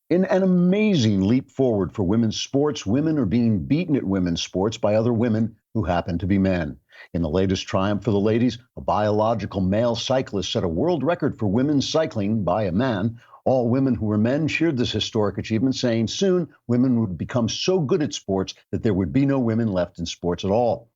In an amazing leap forward for women's sports, women are being beaten at women's sports by other women who happen to be men. In the latest triumph for the ladies, a biological male cyclist set a world record for women's cycling by a man. All women who were men cheered this historic achievement, saying soon women would become so good at sports that there would be no women left in sports at all.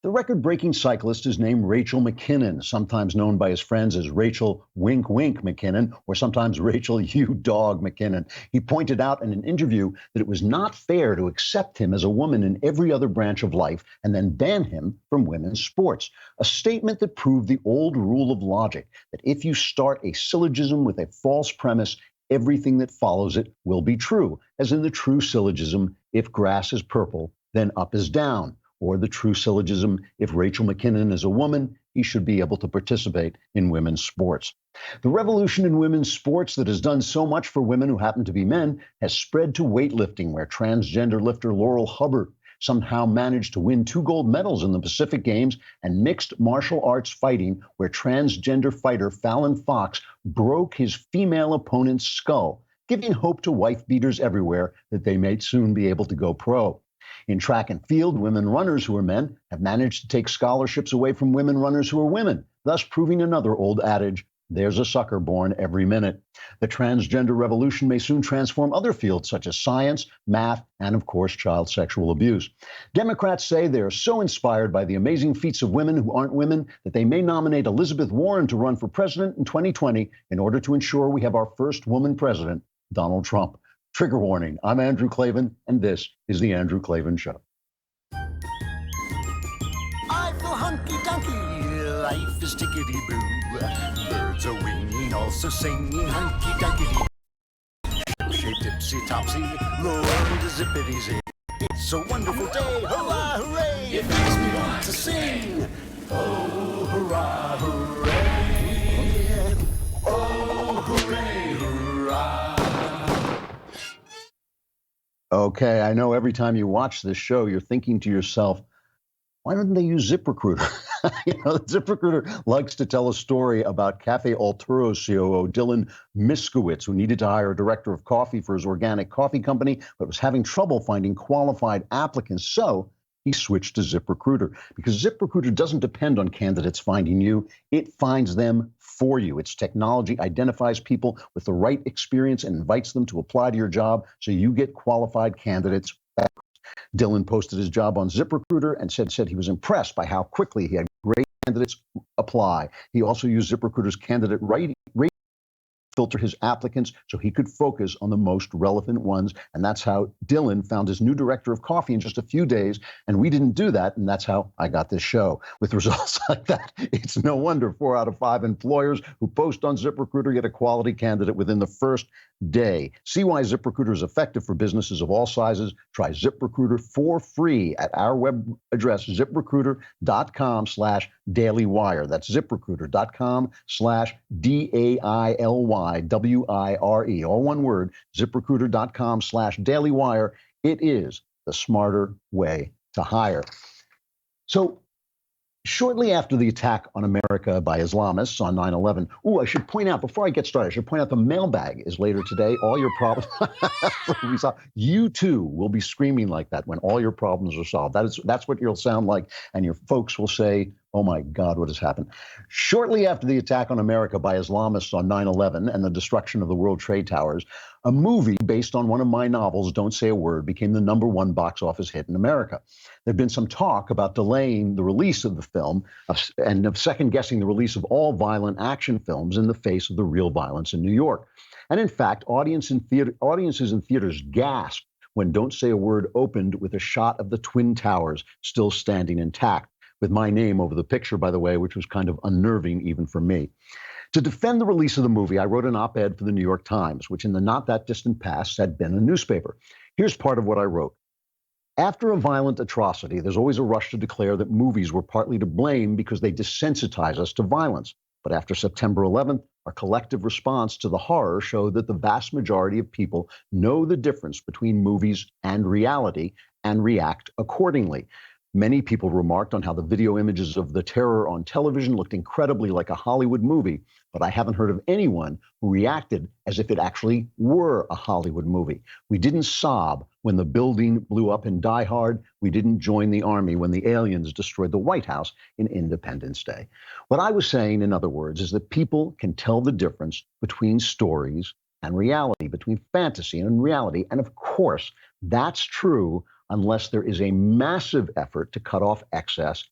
The record-breaking cyclist is named Rachel McKinnon, sometimes known by his friends as Rachel Wink Wink McKinnon, or sometimes Rachel You Dog McKinnon. He pointed out in an interview that it was not fair to accept him as a woman in every other branch of life and then ban him from women's sports. A statement that proved the old rule of logic, that if you start a syllogism with a false premise, everything that follows it will be true, as in the true syllogism, if grass is purple, then up is down. Or the true syllogism, if Rachel McKinnon is a woman, he should be able to participate in women's sports. The revolution in women's sports that has done so much for women who happen to be men has spread to weightlifting, where transgender lifter Laurel Hubbard somehow managed to win 2 gold medals in the Pacific Games, and mixed martial arts fighting, where transgender fighter Fallon Fox broke his female opponent's skull, giving hope to wife beaters everywhere that they may soon be able to go pro. In track and field, women runners who are men have managed to take scholarships away from women runners who are women, thus proving another old adage, there's a sucker born every minute. The transgender revolution may soon transform other fields such as science, math, and of course, child sexual abuse. Democrats say they are so inspired by the amazing feats of women who aren't women that they may nominate Elizabeth Warren to run for president in 2020 in order to ensure we have our first woman president, Donald Trump. Trigger warning, I'm Andrew Klavan, and this is The Andrew Klavan Show. I feel hunky-dunky, life is tickety-boo. Birds are winging, also singing hunky-dunky. Shape tipsy-topsy, Lord is zippity-zing. It's a wonderful day, hurrah, hooray! It makes me want to sing. Oh, hurrah, hooray! Oh, hooray, hurrah! Okay, I know every time you watch this show, you're thinking to yourself, why didn't they use ZipRecruiter? ZipRecruiter likes to tell a story about Cafe Alturo's COO, Dylan Miskowitz, who needed to hire a director of coffee for his organic coffee company, but was having trouble finding qualified applicants. So he switched to ZipRecruiter, because ZipRecruiter doesn't depend on candidates finding you. It finds them for you. Its technology identifies people with the right experience and invites them to apply to your job, so you get qualified candidates. Dylan posted his job on ZipRecruiter and said he was impressed by how quickly he had great candidates apply. He also used ZipRecruiter's candidate rating filter his applicants so he could focus on the most relevant ones. And that's how Dylan found his new director of coffee in just a few days. And we didn't do that. And that's how I got this show. With results like that, it's no wonder 4 out of 5 employers who post on ZipRecruiter get a quality candidate within the first day. See why ZipRecruiter is effective for businesses of all sizes. Try ZipRecruiter for free at our web address, ziprecruiter.com/dailywire. That's ziprecruiter.com/DAILYWIRE. All one word, ziprecruiter.com/dailywire. It is the smarter way to hire. So, shortly after the attack on America by Islamists on 9/11, I should point out, before I get started, I should point out the mailbag is later today. All your problems, you too will be screaming like that when all your problems are solved. That's what you'll sound like, and your folks will say, oh my God, what has happened? Shortly after the attack on America by Islamists on 9/11 and the destruction of the World Trade Towers, a movie based on one of my novels, Don't Say a Word, became the #1 box office hit in America. There'd been some talk about delaying the release of the film and of second-guessing the release of all violent action films in the face of the real violence in New York. And in fact, audiences in theaters gasped when Don't Say a Word opened with a shot of the Twin Towers still standing intact, with my name over the picture, by the way, which was kind of unnerving even for me. To defend the release of the movie, I wrote an op-ed for the New York Times, which in the not that distant past had been a newspaper. Here's part of what I wrote. After a violent atrocity, there's always a rush to declare that movies were partly to blame because they desensitize us to violence. But after September 11th, our collective response to the horror showed that the vast majority of people know the difference between movies and reality and react accordingly. Many people remarked on how the video images of the terror on television looked incredibly like a Hollywood movie, but I haven't heard of anyone who reacted as if it actually were a Hollywood movie. We didn't sob when the building blew up in Die Hard. We didn't join the army when the aliens destroyed the White House in Independence Day. What I was saying, in other words, is that people can tell the difference between stories and reality, between fantasy and reality. And of course, that's true unless there is a massive effort to cut off access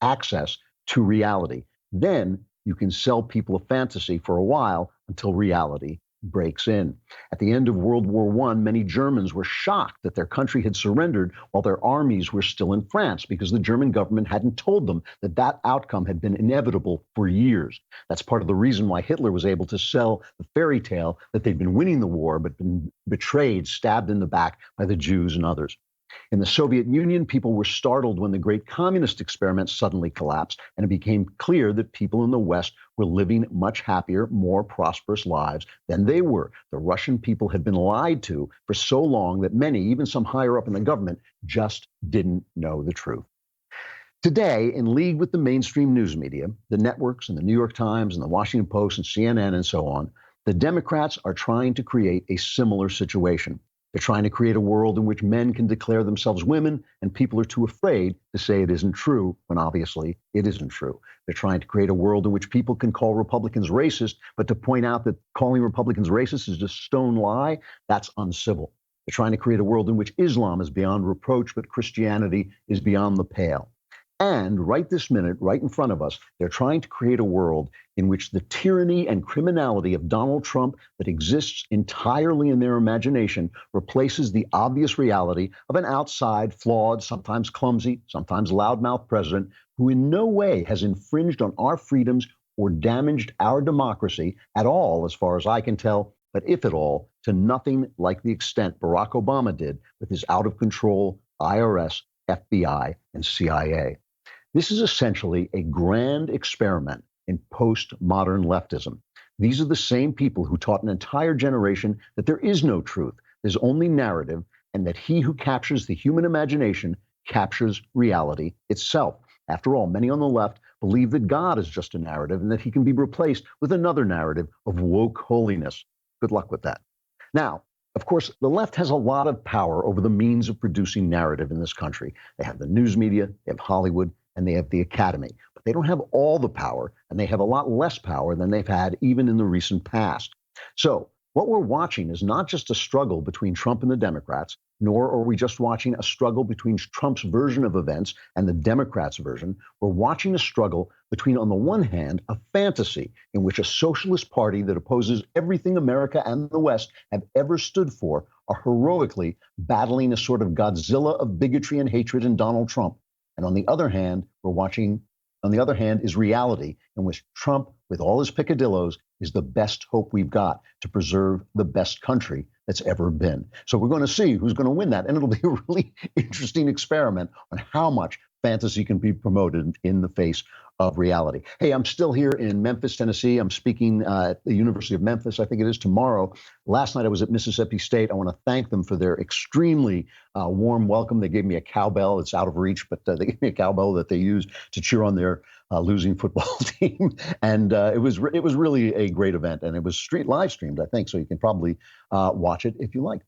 to reality. Then you can sell people a fantasy for a while until reality breaks in. At the end of World War I, many Germans were shocked that their country had surrendered while their armies were still in France because the German government hadn't told them that that outcome had been inevitable for years. That's part of the reason why Hitler was able to sell the fairy tale that they'd been winning the war but been betrayed, stabbed in the back by the Jews and others. In the Soviet Union, people were startled when the great communist experiment suddenly collapsed, and it became clear that people in the West were living much happier, more prosperous lives than they were. The Russian people had been lied to for so long that many, even some higher up in the government, just didn't know the truth. Today, in league with the mainstream news media, the networks and the New York Times and the Washington Post and CNN and so on, the Democrats are trying to create a similar situation. They're trying to create a world in which men can declare themselves women and people are too afraid to say it isn't true when obviously it isn't true. They're trying to create a world in which people can call Republicans racist, but to point out that calling Republicans racist is a stone lie, that's uncivil. They're trying to create a world in which Islam is beyond reproach, but Christianity is beyond the pale. And right this minute, right in front of us, they're trying to create a world in which the tyranny and criminality of Donald Trump that exists entirely in their imagination replaces the obvious reality of an outside, flawed, sometimes clumsy, sometimes loudmouth president who in no way has infringed on our freedoms or damaged our democracy at all, as far as I can tell, but if at all, to nothing like the extent Barack Obama did with his out-of-control IRS, FBI, and CIA. This is essentially a grand experiment in postmodern leftism. These are the same people who taught an entire generation that there is no truth, there's only narrative, and that he who captures the human imagination captures reality itself. After all, many on the left believe that God is just a narrative and that he can be replaced with another narrative of woke holiness. Good luck with that. Now, of course, the left has a lot of power over the means of producing narrative in this country. They have the news media, they have Hollywood, and they have the Academy. But they don't have all the power, and they have a lot less power than they've had even in the recent past. So what we're watching is not just a struggle between Trump and the Democrats, nor are we just watching a struggle between Trump's version of events and the Democrats' version. We're watching a struggle between, on the one hand, a fantasy in which a socialist party that opposes everything America and the West have ever stood for are heroically battling a sort of Godzilla of bigotry and hatred in Donald Trump. And on the other hand, is reality in which Trump, with all his picadillos, is the best hope we've got to preserve the best country that's ever been. So we're going to see who's going to win that. And it'll be a really interesting experiment on how much fantasy can be promoted in the face of reality. Hey, I'm still here in Memphis, Tennessee. I'm speaking at the University of Memphis, I think it is tomorrow. Last night I was at Mississippi State. I want to thank them for their extremely warm welcome. They gave me a cowbell. It's out of reach, but they gave me a cowbell that they use to cheer on their losing football team. And it was really a great event. And it was live streamed, I think, so you can probably watch it if you like.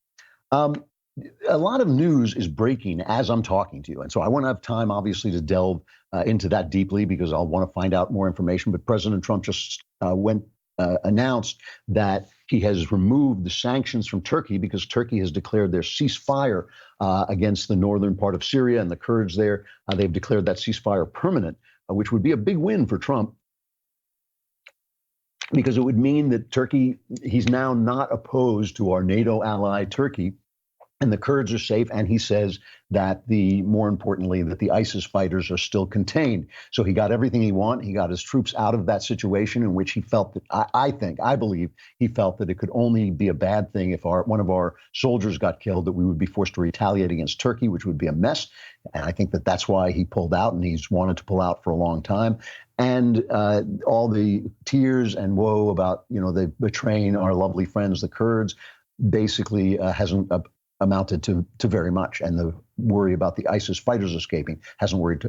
A lot of news is breaking as I'm talking to you. And so I won't have time, obviously, to delve into that deeply because I'll want to find out more information. But President Trump just announced that he has removed the sanctions from Turkey because Turkey has declared their ceasefire against the northern part of Syria and the Kurds there. They've declared that ceasefire permanent, which would be a big win for Trump because it would mean that Turkey, he's now not opposed to our NATO ally, Turkey. And the Kurds are safe, and he says that more importantly, that the ISIS fighters are still contained. So he got everything he wanted. He got his troops out of that situation in which he felt that, I believe, he felt that it could only be a bad thing if one of our soldiers got killed, that we would be forced to retaliate against Turkey, which would be a mess. And I think that that's why he pulled out, and he's wanted to pull out for a long time. And all the tears and woe about, the betraying our lovely friends, the Kurds, basically hasn't amounted to very much. And worry about the ISIS fighters escaping hasn't worried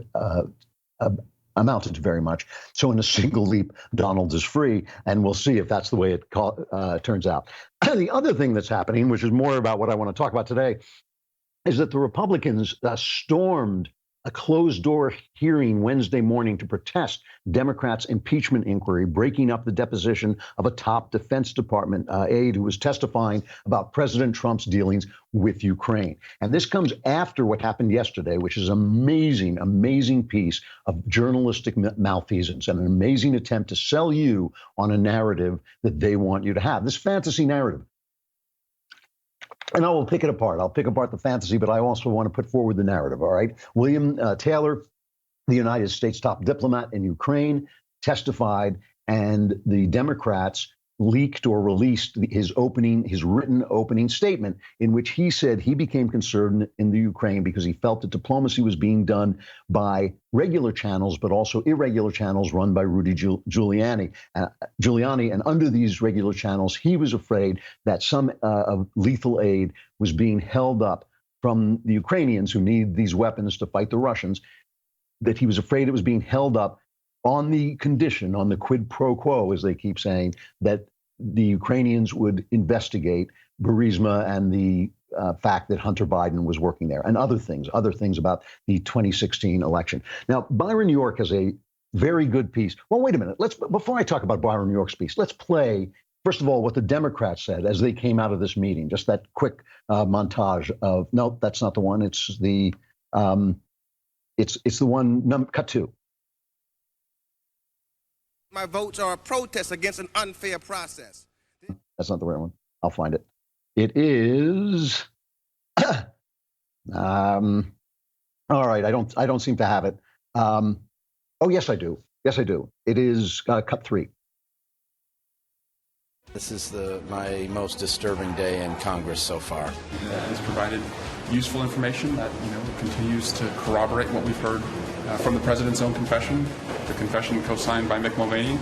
amounted to very much. So in a single leap, Donald is free, and we'll see if that's the way it turns out. The other thing that's happening, which is more about what I want to talk about today, is that the Republicans stormed a closed-door hearing Wednesday morning to protest Democrats' impeachment inquiry, breaking up the deposition of a top Defense Department aide who was testifying about President Trump's dealings with Ukraine. And this comes after what happened yesterday, which is an amazing, amazing piece of journalistic malfeasance and an amazing attempt to sell you on a narrative that they want you to have, this fantasy narrative. And I will pick it apart. I'll pick apart the fantasy, but I also want to put forward the narrative, all right? William Taylor, the United States top diplomat in Ukraine, testified, and the Democrats leaked or released his written opening statement in which he said he became concerned in the Ukraine because he felt that diplomacy was being done by regular channels, but also irregular channels run by Rudy Giuliani. And under these regular channels, he was afraid that some lethal aid was being held up from the Ukrainians who need these weapons to fight the Russians, that he was afraid it was being held up on the condition, on the quid pro quo, as they keep saying, that the Ukrainians would investigate Burisma and the fact that Hunter Biden was working there, and other things about the 2016 election. Now, Byron York has a very good piece. Well, wait a minute. Before I talk about Byron York's piece, let's play, first of all, what the Democrats said as they came out of this meeting. Just that quick montage of, no, that's not the one. It's the one, cut two. My votes are a protest against an unfair process. That's not the right one. I'll find it. It is. All right. I don't seem to have it. Oh, yes, I do. Yes, I do. It is cut three. This is my most disturbing day in Congress so far. That has provided useful information that continues to corroborate what we've heard from the president's own confession, the confession co-signed by Mick Mulvaney.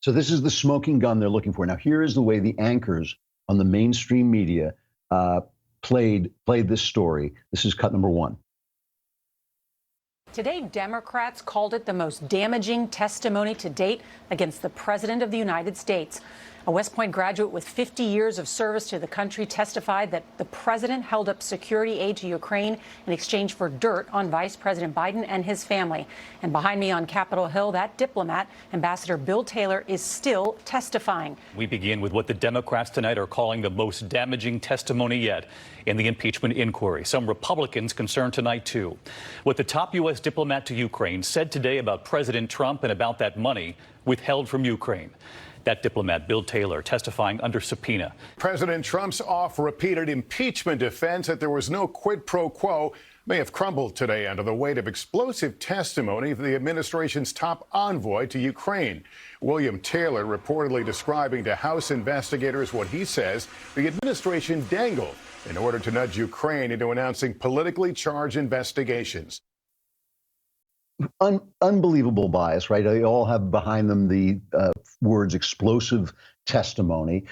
So this is the smoking gun they're looking for. Now, here is the way the anchors on the mainstream media played this story. This is cut number one. Today, Democrats called it the most damaging testimony to date against the President of the United States. A West Point graduate with 50 years of service to the country testified that the president held up security aid to Ukraine in exchange for dirt on Vice President Biden and his family. And behind me on Capitol Hill, that diplomat, Ambassador Bill Taylor, is still testifying. We begin with what the Democrats tonight are calling the most damaging testimony yet in the impeachment inquiry. Some Republicans concerned tonight, too. What the top U.S. diplomat to Ukraine said today about President Trump and about that money withheld from Ukraine. That diplomat, Bill Taylor, testifying under subpoena. President Trump's oft-repeated impeachment defense that there was no quid pro quo may have crumbled today under the weight of explosive testimony of the administration's top envoy to Ukraine. William Taylor reportedly describing to House investigators what he says the administration dangled in order to nudge Ukraine into announcing politically charged investigations. Unbelievable bias, right? They all have behind them the words explosive testimony.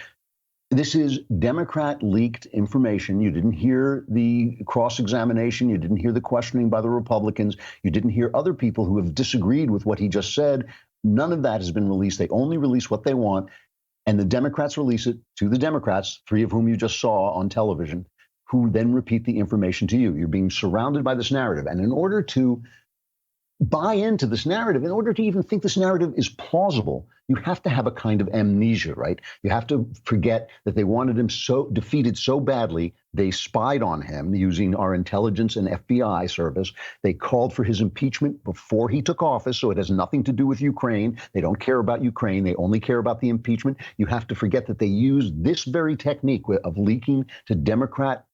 This is Democrat leaked information. You didn't hear the cross-examination. You didn't hear the questioning by the Republicans. You didn't hear other people who have disagreed with what he just said. None of that has been released. They only release what they want. And the Democrats release it to the Democrats, three of whom you just saw on television, who then repeat the information to you. You're being surrounded by this narrative. And in order to buy into this narrative, in order to even think this narrative is plausible, you have to have a kind of amnesia, right? You have to forget that they wanted him so defeated so badly, they spied on him using our intelligence and FBI service. They called for his impeachment before he took office, so it has nothing to do with Ukraine. They don't care about Ukraine. They only care about the impeachment. You have to forget that they used this very technique of leaking to Democrat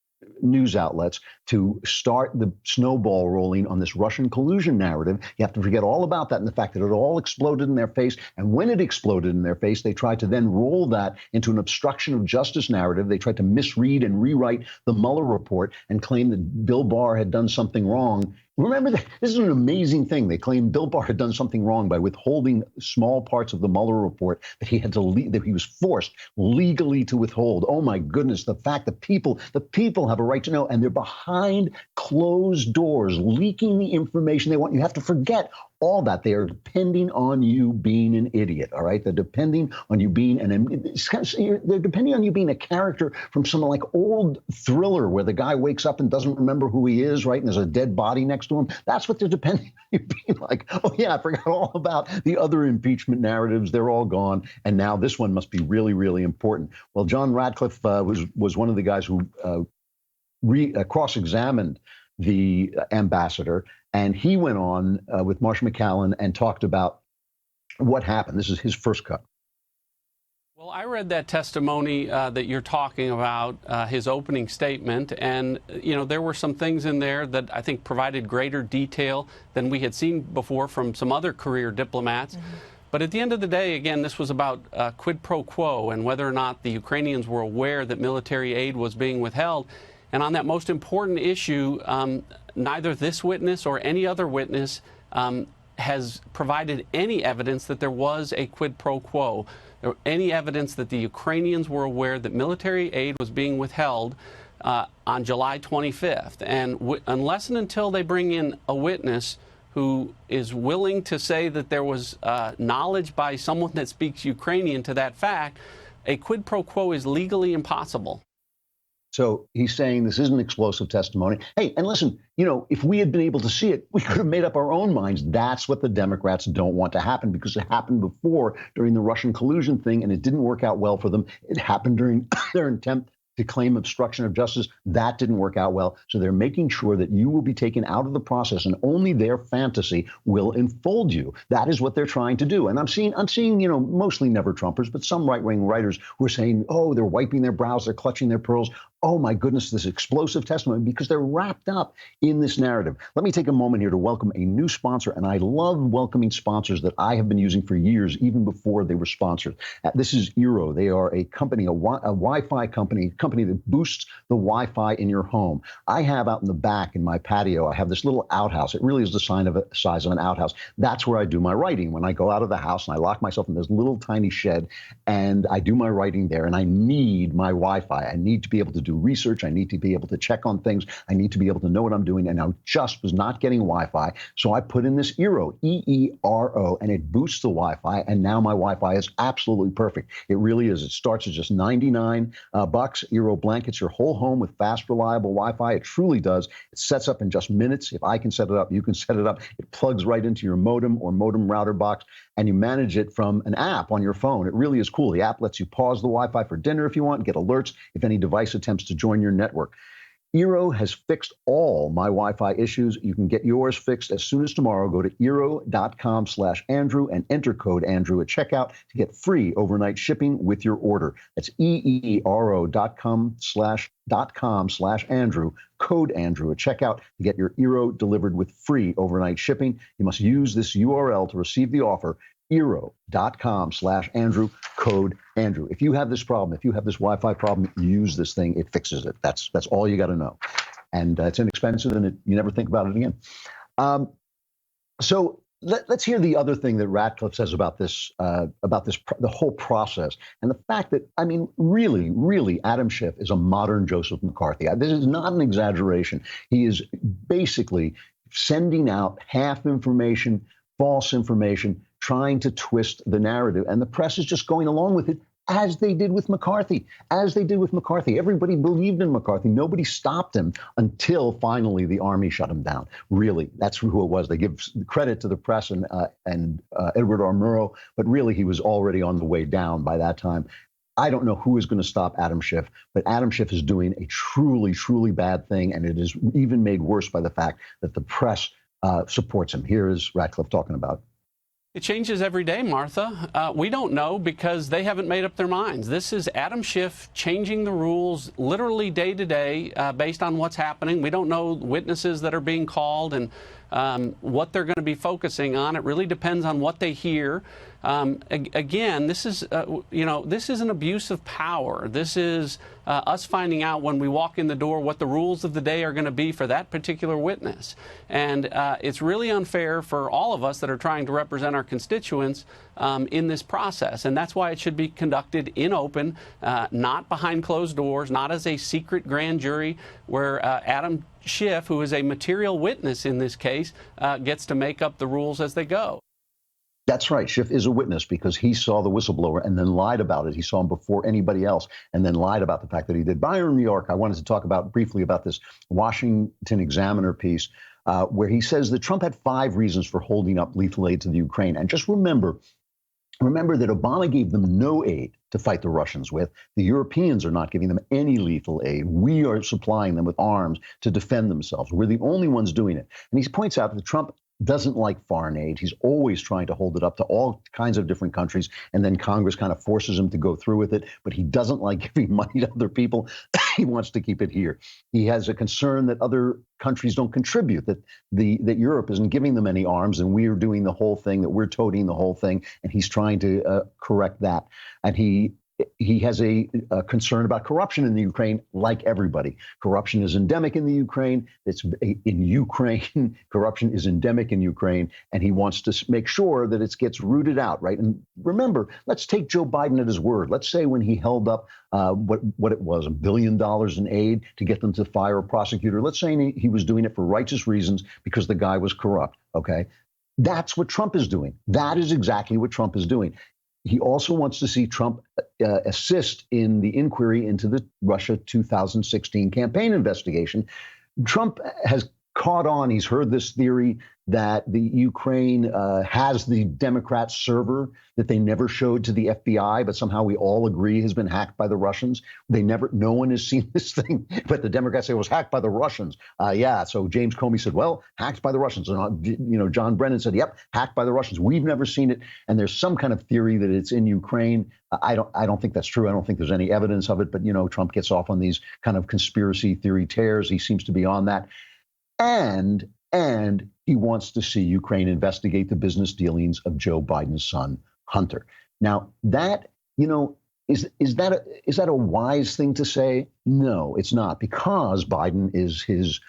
news outlets to start the snowball rolling on this Russian collusion narrative. You have to forget all about that and the fact that it all exploded in their face. And when it exploded in their face, they tried to then roll that into an obstruction of justice narrative. They tried to misread and rewrite the Mueller report and claim that Bill Barr had done something wrong. Remember that this is an amazing thing. They claimed Bill Barr had done something wrong by withholding small parts of the Mueller report that he had to that he was forced legally to withhold. Oh my goodness! The fact that the people have a right to know, and they're behind closed doors, leaking the information they want. You have to forget all that. They are depending on you being an idiot, all right? They're depending on you being they're depending on you being a character from some like old thriller where the guy wakes up and doesn't remember who he is, right? And there's a dead body next to him. That's what they're depending on you being like. Oh yeah, I forgot all about the other impeachment narratives. They're all gone. And now this one must be really, really important. Well, John Ratcliffe was one of the guys who cross-examined the ambassador, and he went on with Marsh McCallan and talked about what happened. This is his first cut. Well, I read that testimony that you're talking about, his opening statement, and, you know, there were some things in there that I think provided greater detail than we had seen before from some other career diplomats. Mm-hmm. But at the end of the day, again, this was about quid pro quo and whether or not the Ukrainians were aware that military aid was being withheld. And on that most important issue, neither this witness or any other witness has provided any evidence that there was a quid pro quo, or any evidence that the Ukrainians were aware that military aid was being withheld on July 25th. And unless and until they bring in a witness who is willing to say that there was knowledge by someone that speaks Ukrainian to that fact, a quid pro quo is legally impossible. So he's saying this isn't explosive testimony. Hey, and listen, you know, if we had been able to see it, we could have made up our own minds. That's what the Democrats don't want to happen, because it happened before during the Russian collusion thing, and it didn't work out well for them. It happened during their attempt to claim obstruction of justice. That didn't work out well. So they're making sure that you will be taken out of the process and only their fantasy will enfold you. That is what they're trying to do. And I'm seeing, you know, mostly never Trumpers, but some right-wing writers who are saying, oh, they're wiping their brows, they're clutching their pearls. Oh, my goodness, this explosive testimony, because they're wrapped up in this narrative. Let me take a moment here to welcome a new sponsor, and I love welcoming sponsors that I have been using for years, even before they were sponsored. This is Eero. They are a company, a Wi-Fi company that boosts the Wi-Fi in your home. I have out in the back in my patio, I have this little outhouse. It really is the size of an outhouse. That's where I do my writing. When I go out of the house and I lock myself in this little tiny shed, and I do my writing there, and I need my Wi-Fi. I need to be able to do research. I need to be able to check on things. I need to be able to know what I'm doing. And I just was not getting Wi-Fi. So I put in this Eero, E-E-R-O, and it boosts the Wi-Fi. And now my Wi-Fi is absolutely perfect. It really is. It starts at just $99. Eero blankets your whole home with fast, reliable Wi-Fi. It truly does. It sets up in just minutes. If I can set it up, you can set it up. It plugs right into your modem or modem router box, and you manage it from an app on your phone. It really is cool. The app lets you pause the Wi-Fi for dinner if you want, get alerts if any device attempts to join your network. Eero has fixed all my Wi-Fi issues. You can get yours fixed as soon as tomorrow. Go to Eero.com/Andrew and enter code Andrew at checkout to get free overnight shipping with your order. That's EERO.com/Andrew, code Andrew at checkout to get your Eero delivered with free overnight shipping. You must use this URL to receive the offer. Eero.com/Andrew, code Andrew. If you have this problem, if you have this Wi-Fi problem, use this thing. It fixes it. That's all you got to know. And it's inexpensive, and you never think about it again. So let's hear the other thing that Ratcliffe says about this, the whole process, and the fact that, I mean, really, really, Adam Schiff is a modern Joseph McCarthy. This is not an exaggeration. He is basically sending out half information, false information, trying to twist the narrative. And the press is just going along with it, as they did with McCarthy. Everybody believed in McCarthy. Nobody stopped him until finally the army shut him down. Really, that's who it was. They give credit to the press and Edward R. Murrow, but really he was already on the way down by that time. I don't know who is going to stop Adam Schiff, but Adam Schiff is doing a truly, truly bad thing, and it is even made worse by the fact that the press supports him. Here is Ratcliffe talking about it. It changes every day, Martha. We don't know because they haven't made up their minds. This is Adam Schiff changing the rules literally day to day based on what's happening. We don't know witnesses that are being called and what they're going to be focusing on. It really depends on what they hear. Again, this is, this is an abuse of power. This is us finding out when we walk in the door what the rules of the day are going to be for that particular witness. And it's really unfair for all of us that are trying to represent our constituents in this process. And that's why it should be conducted in open, not behind closed doors, not as a secret grand jury where Adam Schiff, who is a material witness in this case, gets to make up the rules as they go. That's right. Schiff is a witness because he saw the whistleblower and then lied about it. He saw him before anybody else and then lied about the fact that he did. Byron, New York, I wanted to talk briefly about this Washington Examiner piece where he says that Trump had 5 reasons for holding up lethal aid to the Ukraine. And just remember that Obama gave them no aid to fight the Russians with. The Europeans are not giving them any lethal aid. We are supplying them with arms to defend themselves. We're the only ones doing it. And he points out that Trump doesn't like foreign aid. He's always trying to hold it up to all kinds of different countries, and then Congress kind of forces him to go through with it. But he doesn't like giving money to other people. He wants to keep it here. He has a concern that other countries don't contribute, that Europe isn't giving them any arms, and we're doing the whole thing, that we're toting the whole thing, and he's trying to correct that. And he has a concern about corruption in the Ukraine, like everybody. Corruption is endemic in the Ukraine. Corruption is endemic in Ukraine, and he wants to make sure that it gets rooted out, right? And remember, let's take Joe Biden at his word. Let's say when he held up what it was, $1 billion in aid to get them to fire a prosecutor. Let's say he was doing it for righteous reasons because the guy was corrupt, okay? That's what Trump is doing. That is exactly what Trump is doing. He also wants to see Trump assist in the inquiry into the Russia 2016 campaign investigation. Trump has caught on. He's heard this theory that the Ukraine has the Democrat server that they never showed to the FBI, but somehow we all agree has been hacked by the Russians. No one has seen this thing, but the Democrats say it was hacked by the Russians. So James Comey said, well, hacked by the Russians. And, John Brennan said, yep, hacked by the Russians. We've never seen it. And there's some kind of theory that it's in Ukraine. I don't think that's true. I don't think there's any evidence of it. But, Trump gets off on these kind of conspiracy theory tears. He seems to be on that. And he wants to see Ukraine investigate the business dealings of Joe Biden's son, Hunter. Now, that, is that a wise thing to say? No, it's not, because Biden is his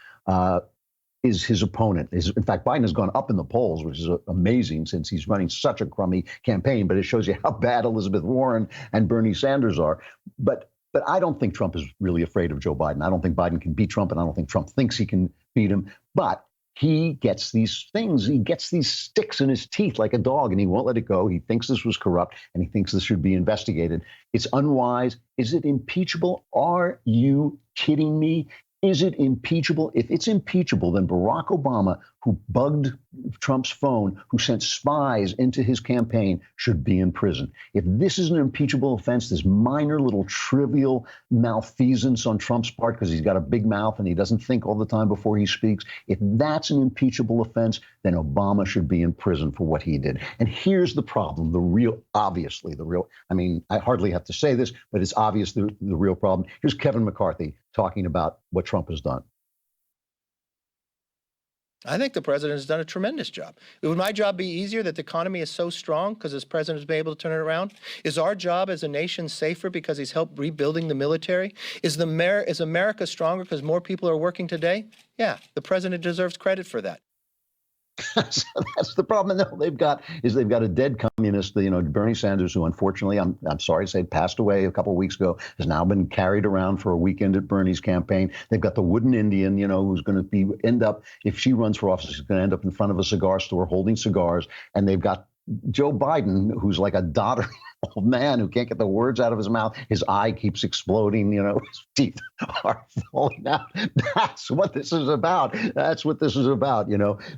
opponent. In fact, Biden has gone up in the polls, which is amazing since he's running such a crummy campaign. But it shows you how bad Elizabeth Warren and Bernie Sanders are. But I don't think Trump is really afraid of Joe Biden. I don't think Biden can beat Trump, and I don't think Trump thinks he can beat him. But he gets these things. He gets these sticks in his teeth like a dog, and he won't let it go. He thinks this was corrupt, and he thinks this should be investigated. It's unwise. Is it impeachable? Are you kidding me? Is it impeachable? If it's impeachable, then Barack Obama, who bugged Trump's phone, who sent spies into his campaign, should be in prison. If this is an impeachable offense, this minor little trivial malfeasance on Trump's part because he's got a big mouth and he doesn't think all the time before he speaks, if that's an impeachable offense, then Obama should be in prison for what he did. And here's the problem, I hardly have to say this, but it's obvious the real problem. Here's Kevin McCarthy talking about what Trump has done. I think the president has done a tremendous job. Would my job be easier that the economy is so strong because this president has been able to turn it around? Is our job as a nation safer because he's helped rebuilding the military? Is America stronger because more people are working today? Yeah, the president deserves credit for that. So that's the problem. No, they've got a dead communist, Bernie Sanders, who unfortunately, I'm sorry to say, passed away a couple of weeks ago, has now been carried around for a weekend at Bernie's campaign. They've got the wooden Indian, who's going to end up, if she runs for office, she's going to end up in front of a cigar store holding cigars. And they've got Joe Biden, who's like a doddering old man who can't get the words out of his mouth. His eye keeps exploding, his teeth are falling out. That's what this is about.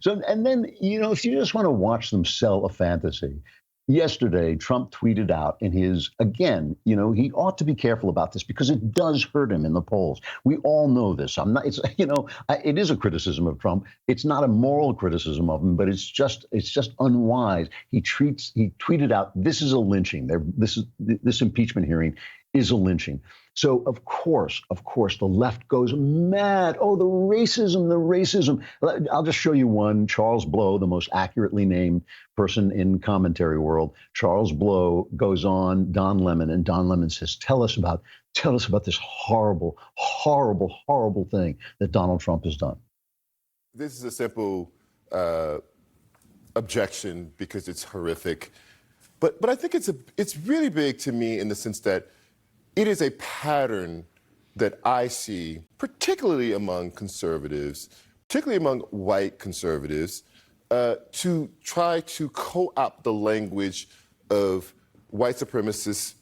So, and then, if you just want to watch them sell a fantasy, yesterday, Trump tweeted out in his, again, he ought to be careful about this because it does hurt him in the polls. We all know this. It is a criticism of Trump. It's not a moral criticism of him, but it's just unwise. He tweeted out, this is a lynching. This impeachment hearing is a lynching. So of course, the left goes mad. Oh, the racism, the racism. I'll just show you one. Charles Blow, the most accurately named person in commentary world. Charles Blow goes on Don Lemon, and Don Lemon says, tell us about this horrible, horrible, horrible thing that Donald Trump has done. This is a simple objection because it's horrific. But I think it's really big to me in the sense that it is a pattern that I see, particularly among conservatives, particularly among white conservatives, to try to co-opt the language of white supremacist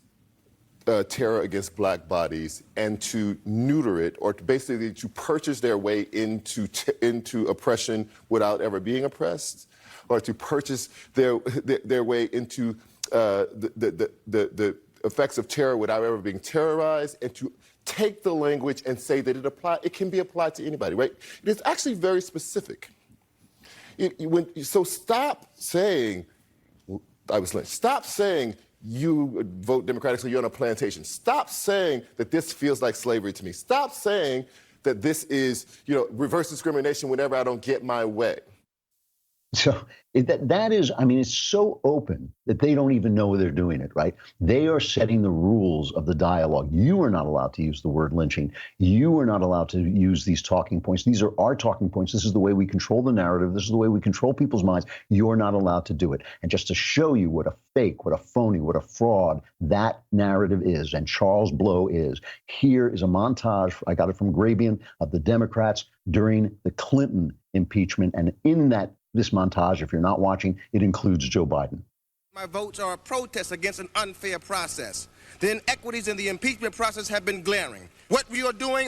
terror against black bodies and to neuter it, or to basically to purchase their way into oppression without ever being oppressed, or to purchase their way into the effects of terror without ever being terrorized, and to take the language and say that it can be applied to anybody, right? It is actually very specific. So stop saying, I was lynched. Stop saying you vote Democratic so you're on a plantation. Stop saying that this feels like slavery to me. Stop saying that this is, reverse discrimination whenever I don't get my way. So that is, I mean, it's so open that they don't even know they're doing it, right? They are setting the rules of the dialogue. You are not allowed to use the word lynching. You are not allowed to use these talking points. These are our talking points. This is the way we control the narrative. This is the way we control people's minds. You're not allowed to do it. And just to show you what a fake, what a phony, what a fraud that narrative is, and Charles Blow is, here is a montage, I got it from Grabian, of the Democrats during the Clinton impeachment. And in this montage, if you're not watching, it includes Joe Biden. My votes are a protest against an unfair process. The inequities in the impeachment process have been glaring. What we are doing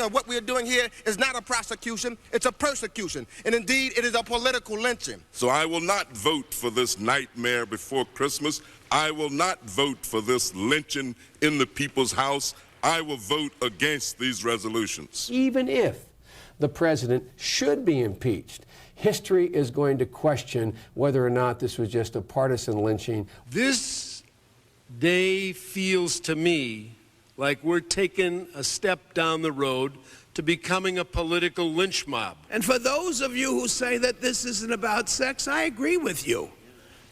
here is not a prosecution, it's a persecution. And indeed, it is a political lynching. So I will not vote for this nightmare before Christmas. I will not vote for this lynching in the people's house. I will vote against these resolutions. Even if the president should be impeached, history is going to question whether or not this was just a partisan lynching. This day feels to me like we're taking a step down the road to becoming a political lynch mob. And for those of you who say that this isn't about sex, I agree with you.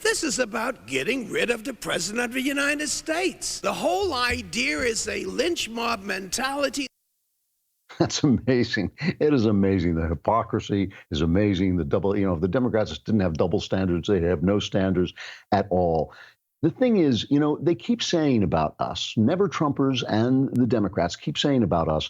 This is about getting rid of the President of the United States. The whole idea is a lynch mob mentality. That's amazing. It is amazing. The hypocrisy is amazing. The double, if the Democrats didn't have double standards, they'd have no standards at all. The thing is, they keep saying about us, never Trumpers and the Democrats keep saying about us,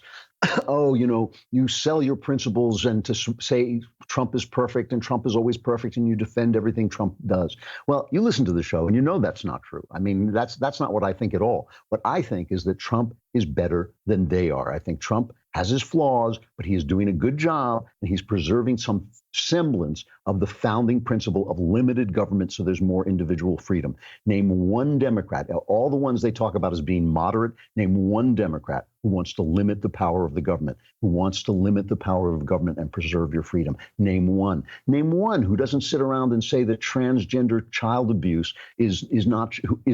oh, you sell your principles and to say Trump is perfect and Trump is always perfect and you defend everything Trump does. Well, you listen to the show and that's not true. I mean, that's not what I think at all. What I think is that Trump is better than they are. I think Trump has his flaws, but he is doing a good job and he's preserving some semblance of the founding principle of limited government so there's more individual freedom. Name one Democrat, all the ones they talk about as being moderate, name one Democrat who wants to limit the power of the government, who wants to limit the power of government and preserve your freedom. Name one. Name one who doesn't sit around and say that transgender child abuse is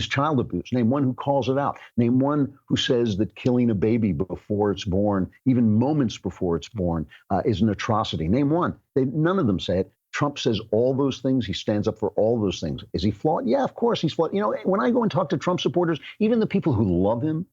child abuse. Name one who calls it out. Name one who says that killing a baby before it's born, even moments before it's born, is an atrocity. Name one. None of them say it. Trump says all those things. He stands up for all those things. Is he flawed? Yeah, of course he's flawed. When I go and talk to Trump supporters, even the people who love him,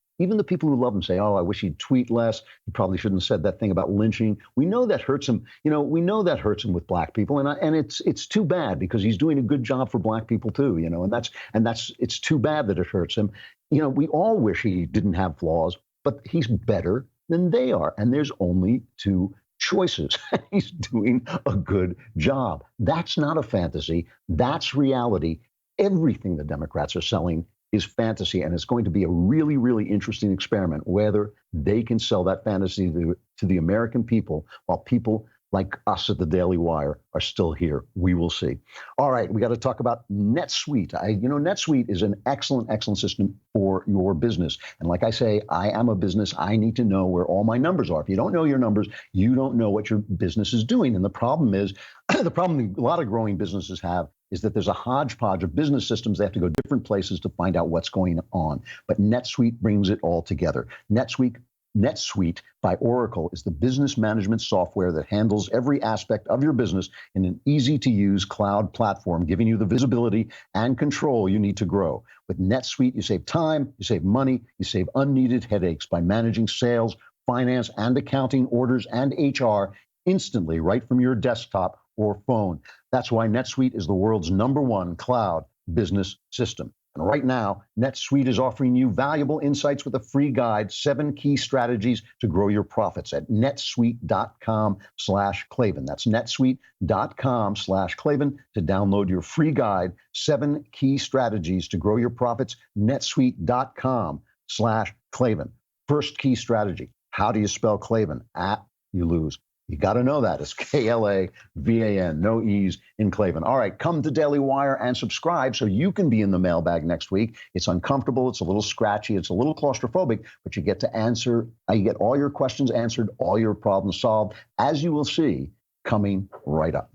say, oh, I wish he'd tweet less. He probably shouldn't have said that thing about lynching. We know that hurts him. We know that hurts him with black people. And it's too bad because he's doing a good job for black people too, and it's too bad that it hurts him. We all wish he didn't have flaws, but he's better than they are. And there's only two choices. He's doing a good job. That's not a fantasy. That's reality. Everything the Democrats are selling is fantasy, and it's going to be a really, really interesting experiment whether they can sell that fantasy to the American people while people like us at the Daily Wire are still here. We will see. All right, we got to talk about NetSuite. NetSuite is an excellent, excellent system for your business. And like I say, I am a business. I need to know where all my numbers are. If you don't know your numbers, you don't know what your business is doing. And the problem is, a lot of growing businesses have is that there's a hodgepodge of business systems. They have to go different places to find out what's going on. But NetSuite brings it all together. NetSuite by Oracle is the business management software that handles every aspect of your business in an easy-to-use cloud platform, giving you the visibility and control you need to grow. With NetSuite, you save time, you save money, you save unneeded headaches by managing sales, finance, and accounting, orders, and HR instantly right from your desktop or phone. That's why NetSuite is the world's #1 cloud business system. And right now, NetSuite is offering you valuable insights with a free guide, 7 key strategies to grow your profits at netsuite.com/Klavan. That's netsuite.com/Klavan to download your free guide, 7 key strategies to grow your profits, netsuite.com/Klavan. First key strategy. How do you spell Klavan? You lose. You got to know that. It's Klavan, no E's in Klavan. All right, come to Daily Wire and subscribe so you can be in the mailbag next week. It's uncomfortable. It's a little scratchy. It's a little claustrophobic, but you get to answer. You get all your questions answered, all your problems solved, as you will see coming right up.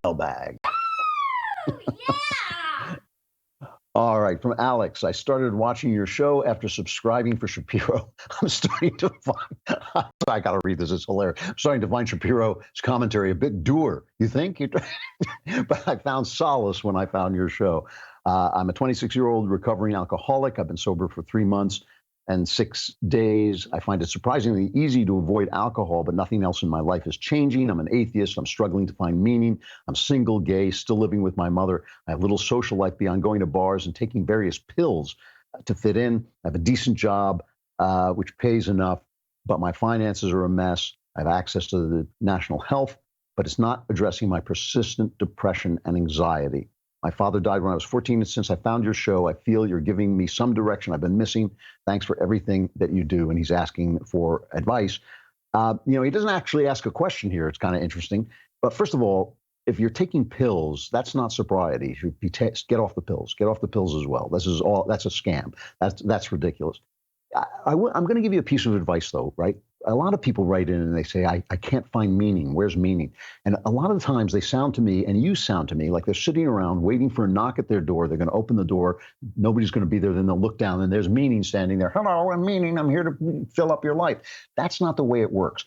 Mailbag. All right, from Alex. I started watching your show after subscribing for Shapiro. I'm starting to find, I got to read this, it's hilarious. I'm starting to find Shapiro's commentary a bit dour. You think? But I found solace when I found your show. I'm a 26-year-old recovering alcoholic. I've been sober for 3 months and 6 days. I find it surprisingly easy to avoid alcohol, but nothing else in my life is changing. I'm an atheist. I'm struggling to find meaning. I'm single, gay, still living with my mother. I have little social life beyond going to bars and taking various pills to fit in. I have a decent job, which pays enough, but my finances are a mess. I have access to the national health, but it's not addressing my persistent depression and anxiety. My father died when I was 14, and since I found your show, I feel you're giving me some direction I've been missing. Thanks for everything that you do. And he's asking for advice. He doesn't actually ask a question here. It's kind of interesting. But first of all, if you're taking pills, that's not sobriety. You should get off the pills. Get off the pills as well. That's a scam. That's ridiculous. I'm going to give you a piece of advice, though, right? A lot of people write in and they say, I can't find meaning. Where's meaning? And a lot of the times they sound to me, and you sound to me, like they're sitting around waiting for a knock at their door. They're going to open the door. Nobody's going to be there. Then they'll look down and there's meaning standing there. Hello, I'm meaning. I'm here to fill up your life. That's not the way it works.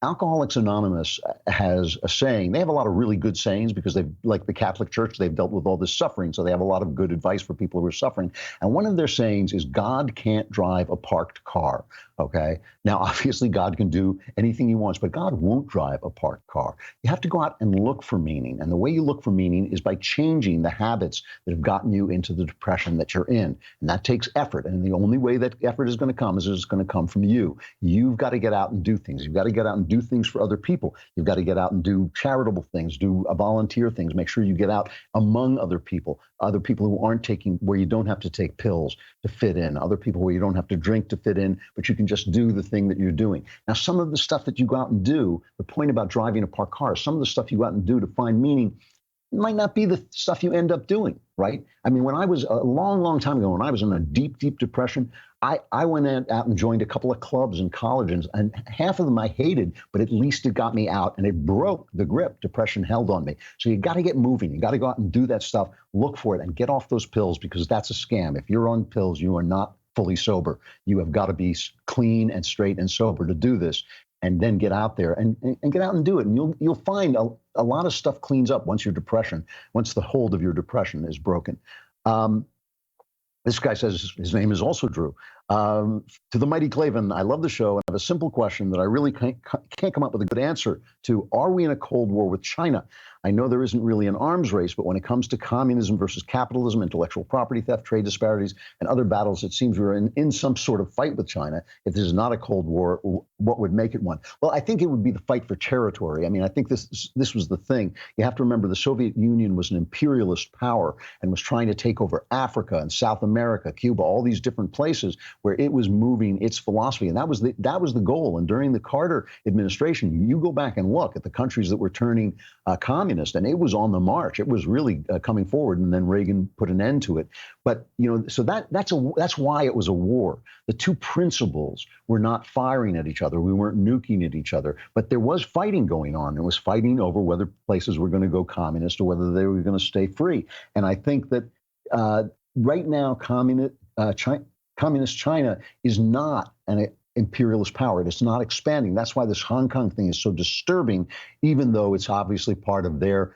Alcoholics Anonymous has a saying. They have a lot of really good sayings because they've, like the Catholic Church, they've dealt with all this suffering. So they have a lot of good advice for people who are suffering. And one of their sayings is, God can't drive a parked car. Okay. Now, obviously, God can do anything he wants, but God won't drive a parked car. You have to go out and look for meaning. And the way you look for meaning is by changing the habits that have gotten you into the depression that you're in. And that takes effort. And the only way that effort is going to come is it's going to come from you. You've got to get out and do things. You've got to get out and do things for other people. You've got to get out and do charitable things, do volunteer things. Make sure you get out among other people who aren't taking, where you don't have to take pills to fit in, other people where you don't have to drink to fit in, but you can just do the thing that you're doing. Now, some of the stuff that you go out and do, the point about driving a parked car, some of the stuff you go out and do to find meaning might not be the stuff you end up doing, right? I mean, when I was a long, long time ago, when I was in a deep, deep depression, I went out and joined a couple of clubs and colleges, and half of them I hated, but at least it got me out and it broke the grip depression held on me. So you got to get moving. You got to go out and do that stuff, look for it, and get off those pills, because that's a scam. If you're on pills, you are not fully sober. You have got to be clean and straight and sober to do this, and then get out there and get out and do it. And you'll find a lot of stuff cleans up once the hold of your depression is broken. This guy says his name is also Drew. To the mighty Klavan, I love the show and I have a simple question that I really can't come up with a good answer to. Are we in a Cold War with China? I know there isn't really an arms race, but when it comes to communism versus capitalism, intellectual property theft, trade disparities, and other battles, it seems we're in some sort of fight with China. If this is not a Cold War, what would make it one? Well, I think it would be the fight for territory. I mean, I think this was the thing. You have to remember the Soviet Union was an imperialist power and was trying to take over Africa and South America, Cuba, all these different places where it was moving its philosophy. And that was the goal. And during the Carter administration, you go back and look at the countries that were turning communist, and it was on the march. It was really coming forward, and then Reagan put an end to it. But, so that's why it was a war. The two principles were not firing at each other. We weren't nuking at each other, but there was fighting going on. There was fighting over whether places were going to go communist or whether they were going to stay free. And I think that right now, communist China is not an imperialist power. It's not expanding. That's why this Hong Kong thing is so disturbing, even though it's obviously part of their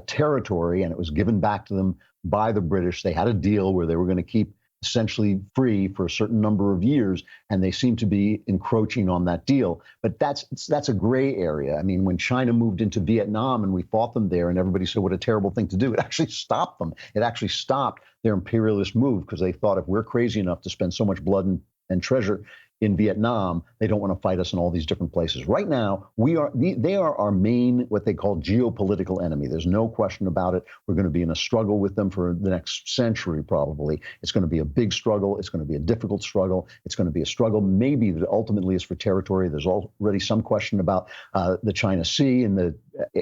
territory and it was given back to them by the British. They had a deal where they were going to keep essentially free for a certain number of years, and they seem to be encroaching on that deal. But that's a gray area. I mean, when China moved into Vietnam and we fought them there, and everybody said, what a terrible thing to do, it actually stopped them. It actually stopped their imperialist move, because they thought, if we're crazy enough to spend so much blood and treasure in Vietnam, they don't want to fight us in all these different places. Right now, they are our main, what they call geopolitical enemy. There's no question about it. We're going to be in a struggle with them for the next century, probably. It's going to be a big struggle. It's going to be a difficult struggle. It's going to be a struggle maybe that ultimately is for territory. There's already some question about the China Sea and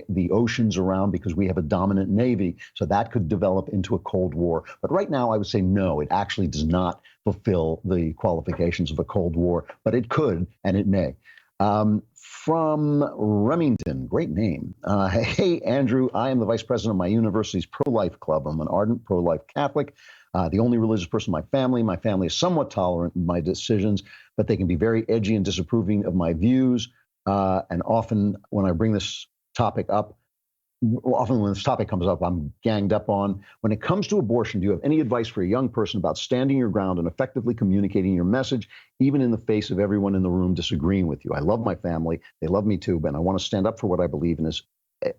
the oceans around, because we have a dominant navy. So that could develop into a Cold War. But right now, I would say no, it actually does not fulfill the qualifications of a Cold War, but it could, and it may. From Remington, great name. Hey, Andrew, I am the vice president of my university's pro-life club. I'm an ardent pro-life Catholic, the only religious person in my family. My family is somewhat tolerant of my decisions, but they can be very edgy and disapproving of my views. And often when I bring this topic up, often when this topic comes up, I'm ganged up on. When it comes to abortion, do you have any advice for a young person about standing your ground and effectively communicating your message, even in the face of everyone in the room disagreeing with you? I love my family. They love me too, but I want to stand up for what I believe in as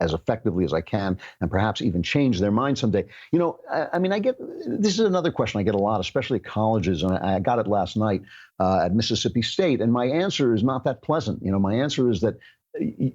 effectively as I can, and perhaps even change their mind someday. I mean, this is another question I get a lot, especially at colleges, and I got it last night at Mississippi State, and my answer is not that pleasant. My answer is that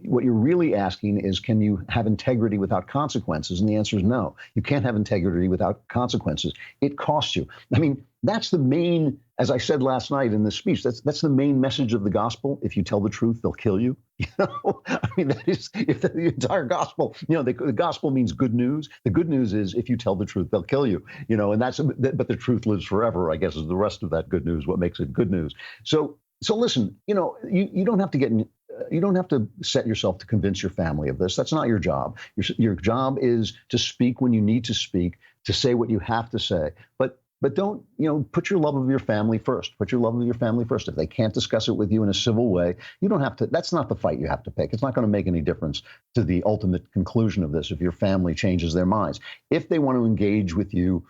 what you're really asking is, can you have integrity without consequences? And the answer is no. You can't have integrity without consequences. It costs you. I mean, that's the main, as I said last night in this speech, that's the main message of the gospel. If you tell the truth, they'll kill you. I mean, that is, if the entire gospel, the gospel means good news. The good news is, if you tell the truth, they'll kill you. And but the truth lives forever, I guess, is the rest of that good news, what makes it good news. So listen, you don't have to get you don't have to set yourself to convince your family of this. That's not your job. Your job is to speak when you need to speak, to say what you have to say. But don't, put your love of your family first. Put your love of your family first. If they can't discuss it with you in a civil way, you don't have to. That's not the fight you have to pick. It's not going to make any difference to the ultimate conclusion of this if your family changes their minds. If they want to engage with you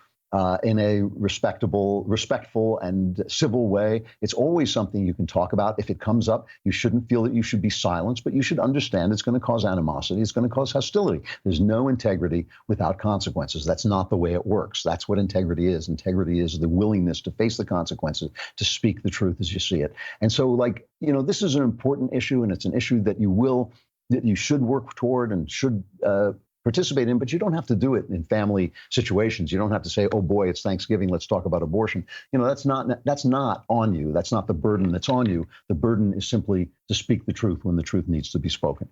in a respectful and civil way, it's always something you can talk about. If it comes up, you shouldn't feel that you should be silenced, but you should understand it's going to cause animosity. It's going to cause hostility. There's no integrity without consequences. That's not the way it works. That's what integrity is. Integrity is the willingness to face the consequences, to speak the truth as you see it. And so, this is an important issue, and it's an issue that you should work toward and should participate in, but you don't have to do it in family situations. You don't have to say, oh boy, it's Thanksgiving, let's talk about abortion. That's not on you. That's not the burden that's on you. The burden is simply to speak the truth when the truth needs to be spoken.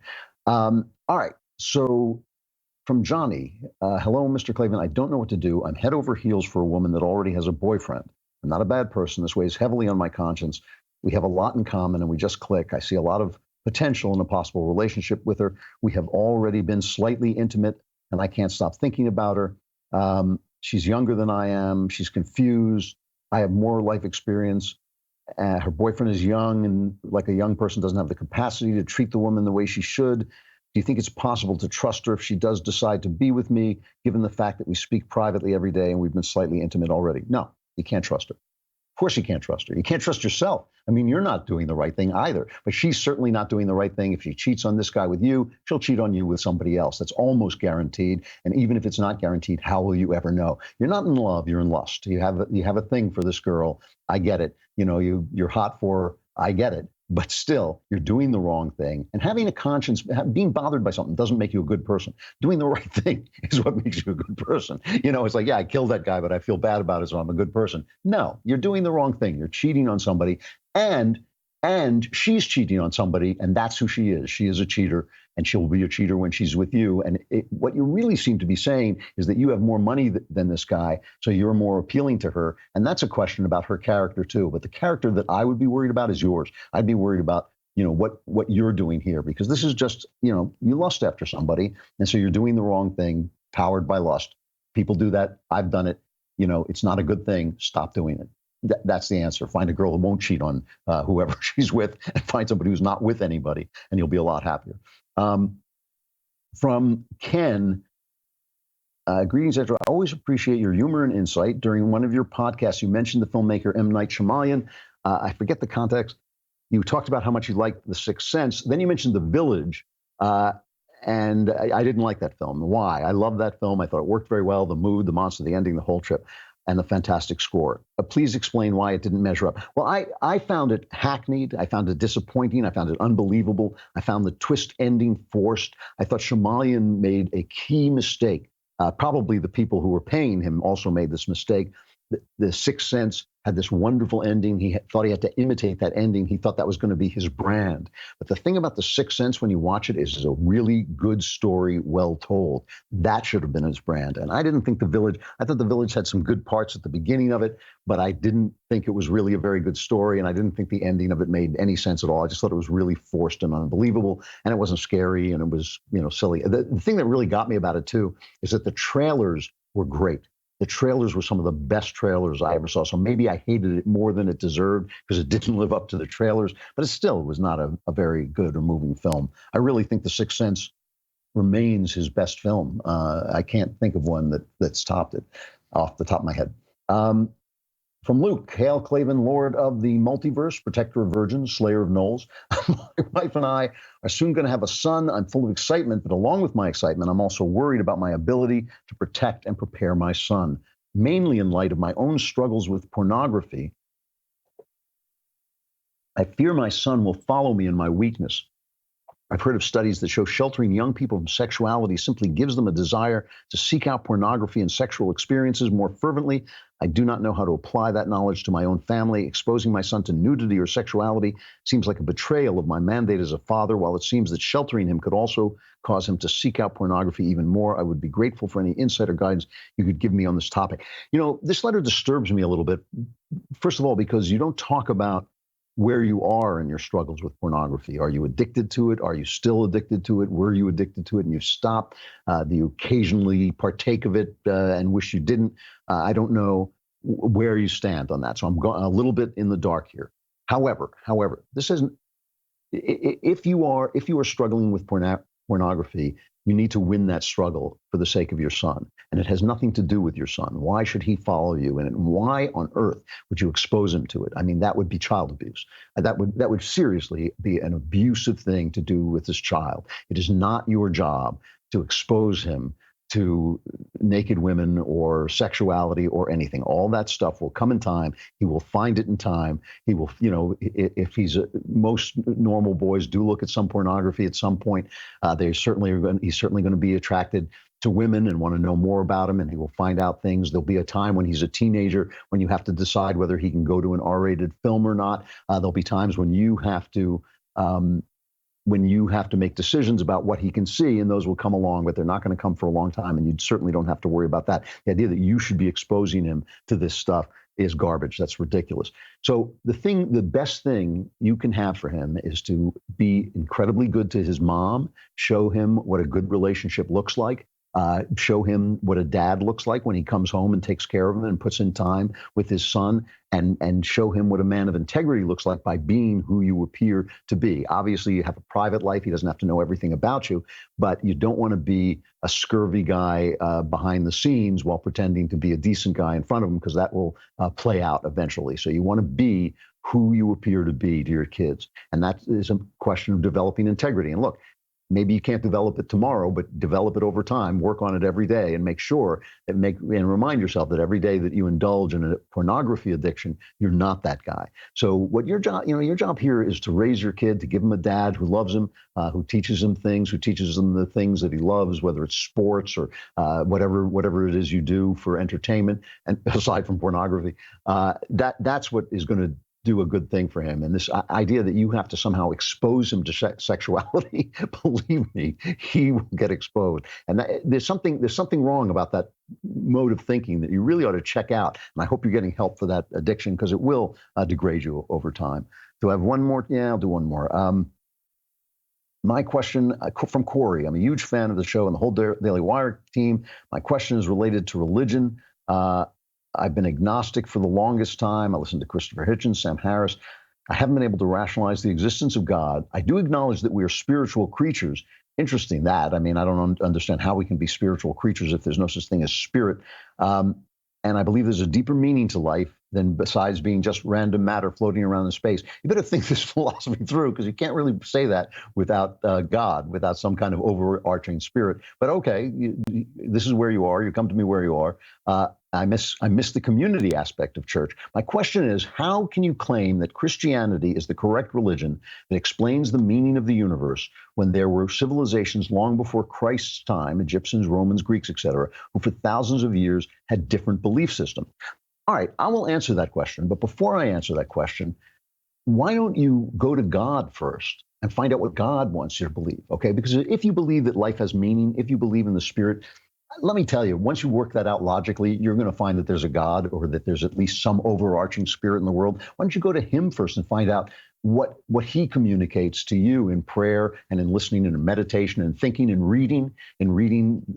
All right. So from Johnny, hello, Mr. Klavan. I don't know what to do. I'm head over heels for a woman that already has a boyfriend. I'm not a bad person. This weighs heavily on my conscience. We have a lot in common and we just click. I see a lot of potential in a possible relationship with her. We have already been slightly intimate, and I can't stop thinking about her. She's younger than I am. She's confused. I have more life experience. Her boyfriend is young, and like a young person, doesn't have the capacity to treat the woman the way she should. Do you think it's possible to trust her if she does decide to be with me, given the fact that we speak privately every day and we've been slightly intimate already? No, you can't trust her. Of course you can't trust her. You can't trust yourself. I mean, you're not doing the right thing either, but she's certainly not doing the right thing. If she cheats on this guy with you, she'll cheat on you with somebody else. That's almost guaranteed. And even if it's not guaranteed, how will you ever know? You're not in love, you're in lust. You have a thing for this girl. I get it. You're hot for her. I get it. but still, you're doing the wrong thing. And having a conscience, being bothered by something doesn't make you a good person. Doing the right thing is what makes you a good person. You know, it's like, yeah, I killed that guy, but I feel bad about it, so I'm a good person. No, you're doing the wrong thing. You're cheating on somebody, and she's cheating on somebody, and that's who she is. She is a cheater, and she'll be a cheater when she's with you. And what you really seem to be saying is that you have more money than this guy, so you're more appealing to her. And that's a question about her character too. But the character that I would be worried about is yours. I'd be worried about, you know, what you're doing here, because this is just, you know, you lust after somebody, and so you're doing the wrong thing, powered by lust. People do that. I've done it. You know, it's not a good thing. Stop doing it. That's the answer. Find a girl who won't cheat on whoever she's with, and find somebody who's not with anybody, and you'll be a lot happier. From Ken, greetings, Ezra. I always appreciate your humor and insight. During one of your podcasts, you mentioned the filmmaker M. Night Shyamalan. I forget the context. You talked about how much you liked The Sixth Sense. Then you mentioned The Village, and I didn't like that film. Why? I love that film. I thought it worked very well. The mood, the monster, the ending, the whole trip, and the fantastic score. Please explain why it didn't measure up. Well, I found it hackneyed. I found it disappointing. I found it unbelievable. I found the twist ending forced. I thought Shyamalan made a key mistake. Probably the people who were paying him also made this mistake. The Sixth Sense had this wonderful ending. He thought he had to imitate that ending. He thought that was going to be his brand. But the thing about The Sixth Sense, when you watch it, is a really good story, well told. That should have been his brand. And I didn't think The Village, I thought The Village had some good parts at the beginning of it, but I didn't think it was really a very good story. And I didn't think the ending of it made any sense at all. I just thought it was really forced and unbelievable. And it wasn't scary, and it was, you know, silly. The thing that really got me about it, too, is that the trailers were great. The trailers were some of the best trailers I ever saw. So maybe I hated it more than it deserved because it didn't live up to the trailers, but it still was not a very good or moving film. I really think The Sixth Sense remains his best film. I can't think of one that's topped it off the top of my head. From Luke, hail Klavan, Lord of the Multiverse, Protector of Virgins, Slayer of Gnolls. My wife and I are soon going to have a son. I'm full of excitement, but along with my excitement, I'm also worried about my ability to protect and prepare my son, mainly in light of my own struggles with pornography. I fear my son will follow me in my weakness. I've heard of studies that show sheltering young people from sexuality simply gives them a desire to seek out pornography and sexual experiences more fervently. I do not know how to apply that knowledge to my own family. Exposing my son to nudity or sexuality seems like a betrayal of my mandate as a father, while it seems that sheltering him could also cause him to seek out pornography even more. I would be grateful for any insight or guidance you could give me on this topic. You know, this letter disturbs me a little bit, first of all, because you don't talk about where you are in your struggles with pornography. Are you addicted to it? Are you still addicted to it? Were you addicted to it and you stopped? Do you occasionally partake of it and wish you didn't? I don't know where you stand on that. So I'm going a little bit in the dark here. However, this isn't, if you are struggling with pornography, you need to win that struggle for the sake of your son. And it has nothing to do with your son. Why should he follow you? And why on earth would you expose him to it? I mean, that would be child abuse. That would seriously be an abusive thing to do with this child. It is not your job to expose him to naked women or sexuality or anything. All that stuff will come in time. He will find it in time. He will, you know, if most normal boys do look at some pornography at some point. He's certainly going to be attracted to women and want to know more about him, and he will find out things. There'll be a time when he's a teenager when you have to decide whether he can go to an R-rated film or not. There'll be times when you have to make decisions about what he can see, and those will come along, but they're not going to come for a long time, and you certainly don't have to worry about that. The idea that you should be exposing him to this stuff is garbage. That's ridiculous. So the best thing you can have for him is to be incredibly good to his mom, show him what a good relationship looks like, show him what a dad looks like when he comes home and takes care of him and puts in time with his son, and show him what a man of integrity looks like by being who you appear to be. Obviously, you have a private life. He doesn't have to know everything about you, but you don't want to be a scurvy guy behind the scenes while pretending to be a decent guy in front of him, because that will play out eventually. So you want to be who you appear to be to your kids. And that is a question of developing integrity. And look, maybe you can't develop it tomorrow, but develop it over time, work on it every day, and make sure that and remind yourself that every day that you indulge in a pornography addiction, you're not that guy. So what your job here is to raise your kid, to give him a dad who loves him, who teaches him things, who teaches him the things that he loves, whether it's sports or whatever it is you do for entertainment, and aside from pornography, that's what is going to do a good thing for him. And this idea that you have to somehow expose him to sexuality, believe me, he will get exposed. And there's something wrong about that mode of thinking that you really ought to check out. And I hope you're getting help for that addiction, because it will degrade you over time. Do I have one more? Yeah, I'll do one more. My question from Corey. I'm a huge fan of the show and the whole Daily Wire team. My question is related to religion. I've been agnostic for the longest time. I listened to Christopher Hitchens, Sam Harris. I haven't been able to rationalize the existence of God. I do acknowledge that we are spiritual creatures. Interesting that. I mean, I don't understand how we can be spiritual creatures if there's no such thing as spirit. And I believe there's a deeper meaning to life than besides being just random matter floating around in space. You better think this philosophy through, because you can't really say that without God, without some kind of overarching spirit. But okay, this is where you are. You come to me where you are. I miss the community aspect of church. My question is, how can you claim that Christianity is the correct religion that explains the meaning of the universe when there were civilizations long before Christ's time, Egyptians, Romans, Greeks, etc., who for thousands of years had different belief systems? All right, I will answer that question. But before I answer that question, why don't you go to God first and find out what God wants you to believe, okay? Because if you believe that life has meaning, if you believe in the spirit, let me tell you, once you work that out logically, you're going to find that there's a God, or that there's at least some overarching spirit in the world. Why don't you go to him first and find out what he communicates to you in prayer and in listening and in meditation and thinking and reading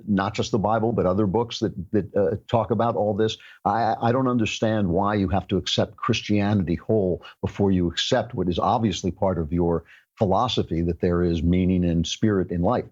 not just the Bible, but other books that talk about all this. I don't understand why you have to accept Christianity whole before you accept what is obviously part of your philosophy, that there is meaning and spirit in life.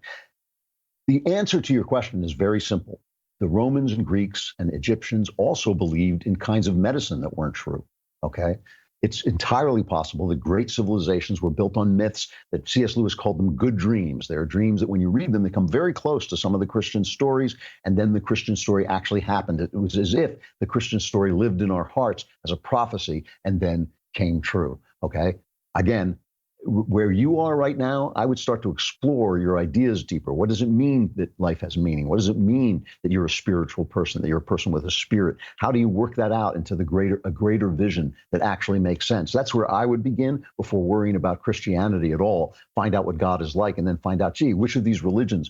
The answer to your question is very simple. The Romans and Greeks and Egyptians also believed in kinds of medicine that weren't true, okay? It's entirely possible that great civilizations were built on myths that C.S. Lewis called them good dreams. They are dreams that when you read them, they come very close to some of the Christian stories, and then the Christian story actually happened. It was as if the Christian story lived in our hearts as a prophecy and then came true, okay? Again, where you are right now, I would start to explore your ideas deeper. What does it mean that life has meaning? What does it mean that you're a spiritual person, that you're a person with a spirit? How do you work that out into a greater vision that actually makes sense? That's where I would begin before worrying about Christianity at all. Find out what God is like, and then find out, gee, which of these religions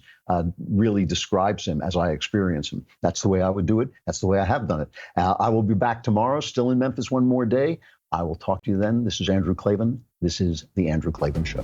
really describes him as I experience him? That's the way I would do it. That's the way I have done it. I will be back tomorrow, still in Memphis one more day. I will talk to you then. This is Andrew Klavan. This is The Andrew Klavan Show.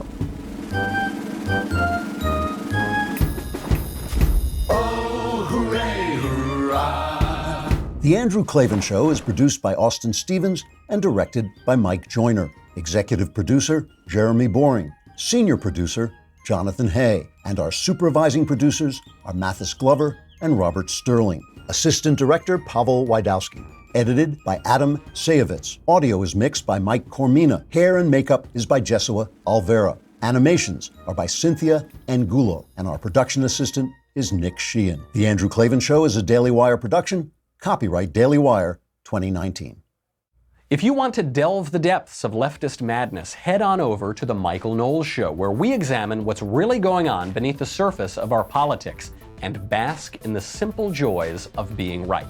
Oh, hooray, hurrah. The Andrew Klavan Show is produced by Austin Stevens and directed by Mike Joyner. Executive producer, Jeremy Boring. Senior producer, Jonathan Hay. And our supervising producers are Mathis Glover and Robert Sterling. Assistant director, Pavel Wydowski. Edited by Adam Sayevitz. Audio is mixed by Mike Cormina. Hair and makeup is by Jesua Alvera. Animations are by Cynthia Angulo. And our production assistant is Nick Sheehan. The Andrew Klavan Show is a Daily Wire production. Copyright Daily Wire 2019. If you want to delve the depths of leftist madness, head on over to The Michael Knowles Show, where we examine what's really going on beneath the surface of our politics and bask in the simple joys of being right.